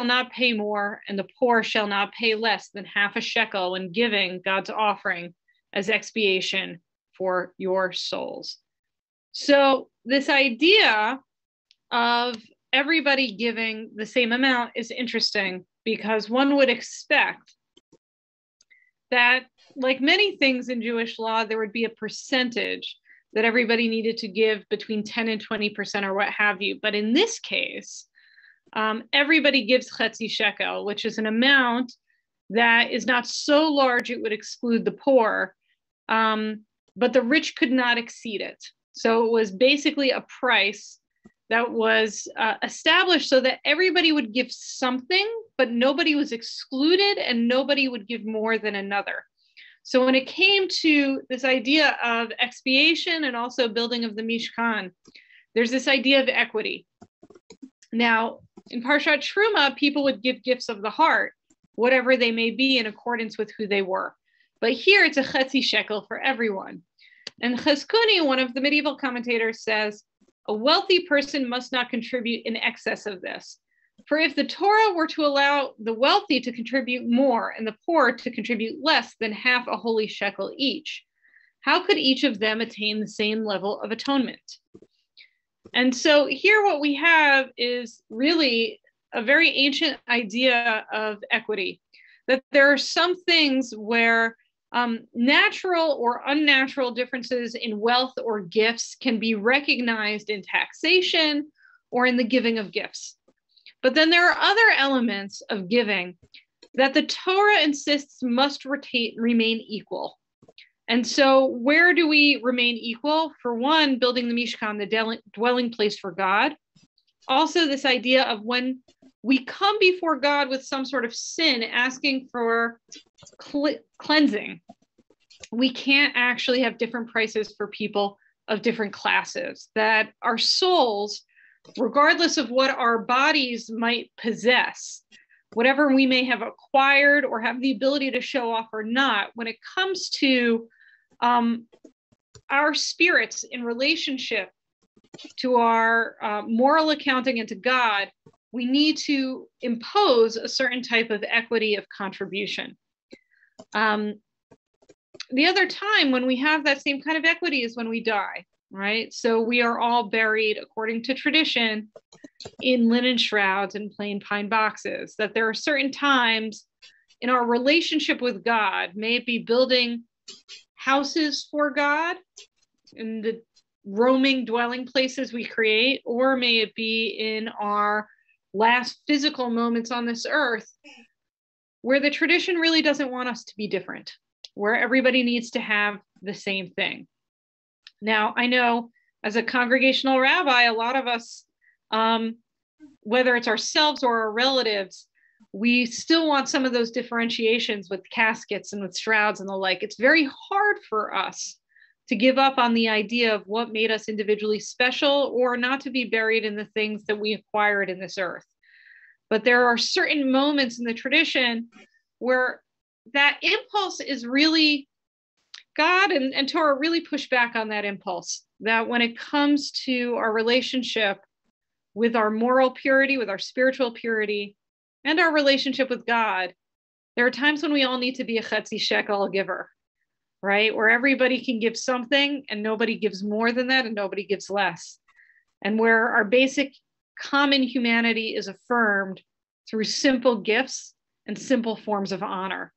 shall not pay more, and the poor shall not pay less than half a shekel when giving God's offering as expiation for your souls. So this idea of everybody giving the same amount is interesting, because one would expect that, like many things in Jewish law, there would be a percentage that everybody needed to give between 10 and 20% or what have you. But in this case, everybody gives chetzi shekel, which is an amount that is not so large it would exclude the poor, but the rich could not exceed it. So it was basically a price that was established so that everybody would give something, but nobody was excluded and nobody would give more than another. So when it came to this idea of expiation and also building of the Mishkan, there's this idea of equity. Now, in Parshat Truma, people would give gifts of the heart, whatever they may be, in accordance with who they were. But here it's a chetzi shekel for everyone. And Cheskuni, one of the medieval commentators, says, a wealthy person must not contribute in excess of this. For if the Torah were to allow the wealthy to contribute more and the poor to contribute less than half a holy shekel each, how could each of them attain the same level of atonement? And so here what we have is really a very ancient idea of equity, that there are some things where natural or unnatural differences in wealth or gifts can be recognized in taxation or in the giving of gifts. But then there are other elements of giving that the Torah insists must remain equal. And so where do we remain equal? For one, building the Mishkan, the dwelling place for God. Also this idea of when we come before God with some sort of sin, asking for cleansing, we can't actually have different prices for people of different classes, that our souls, regardless of what our bodies might possess, whatever we may have acquired or have the ability to show off or not, when it comes to our spirits in relationship to our moral accounting and to God, we need to impose a certain type of equity of contribution. The other time when we have that same kind of equity is when we die, right? So we are all buried, according to tradition, in linen shrouds and plain pine boxes, that there are certain times in our relationship with God, may it be building houses for God in the roaming dwelling places we create, or may it be in our last physical moments on this earth, where the tradition really doesn't want us to be different, where everybody needs to have the same thing. Now, I know as a congregational rabbi, a lot of us, whether it's ourselves or our relatives, we still want some of those differentiations with caskets and with shrouds and the like. It's very hard for us to give up on the idea of what made us individually special, or not to be buried in the things that we acquired in this earth. But there are certain moments in the tradition where that impulse is really, God and Torah really push back on that impulse, that when it comes to our relationship with our moral purity, with our spiritual purity, and our relationship with God, there are times when we all need to be a chetzi shekel giver, right? Where everybody can give something and nobody gives more than that and nobody gives less. And where our basic common humanity is affirmed through simple gifts and simple forms of honor.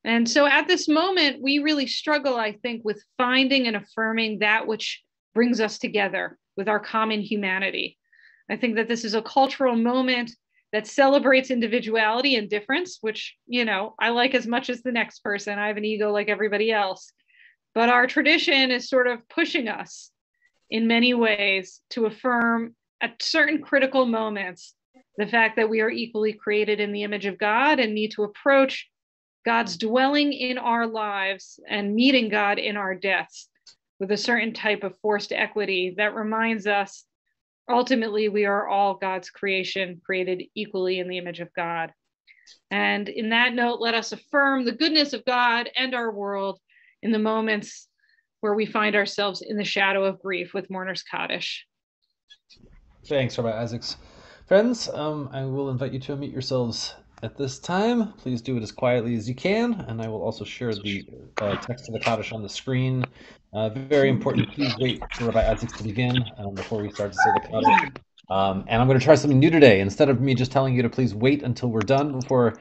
And so at this moment, we really struggle, I think, with finding and affirming that which brings us together with our common humanity. I think that this is a cultural moment that celebrates individuality and difference, which, you know, I like as much as the next person. I have an ego like everybody else. But our tradition is sort of pushing us in many ways to affirm at certain critical moments the fact that we are equally created in the image of God and need to approach God's dwelling in our lives and meeting God in our deaths with a certain type of forced equity that reminds us ultimately we are all God's creation, created equally in the image of God. And in that note, let us affirm the goodness of God and our world in the moments where we find ourselves in the shadow of grief with Mourner's Kaddish. Thanks, Rabbi Isaacs. Friends, I will invite you to unmute yourselves at this time. Please do it as quietly as you can, and I will also share the text of the Kaddish on the screen. Very important, please wait for Rabbi Isaacs to begin before we start to say the Kaddish. And I'm going to try something new today. Instead of me just telling you to please wait until we're done before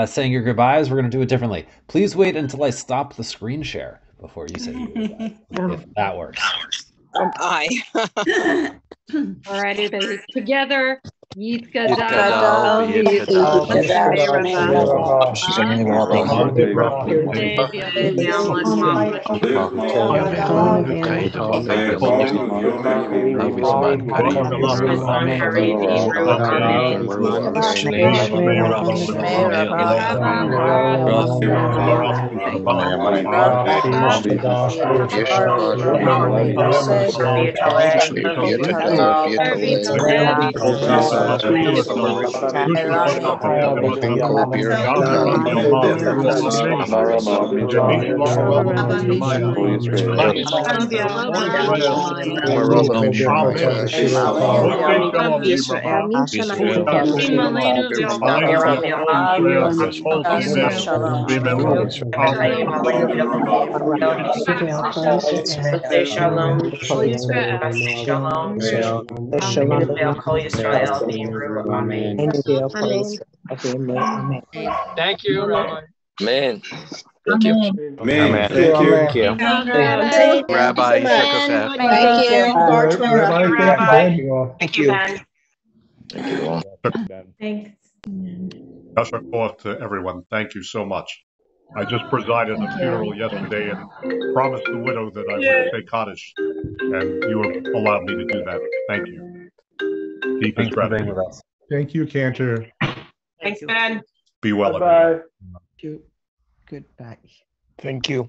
saying your goodbyes, we're going to do it differently. Please wait until I stop the screen share before you say your goodbyes, if that works. Aye. All right, everybody together. Yitkadal Thank you, Rabbi. Amen. Thank you. Amen. Thank you. Thank you. Rabbi Yitzhak. Thank you. Thank you. Thank you all. Thanks. Yasher koach to everyone. Thank you so much. I just presided a funeral yesterday and promised the widow that I would say Kaddish, and you have allowed me to do that. Thank you. Deepest gratitude. With us. Thank you, Cantor. Thanks, Ben. Be well, Bye. everyone. Goodbye. Thank you.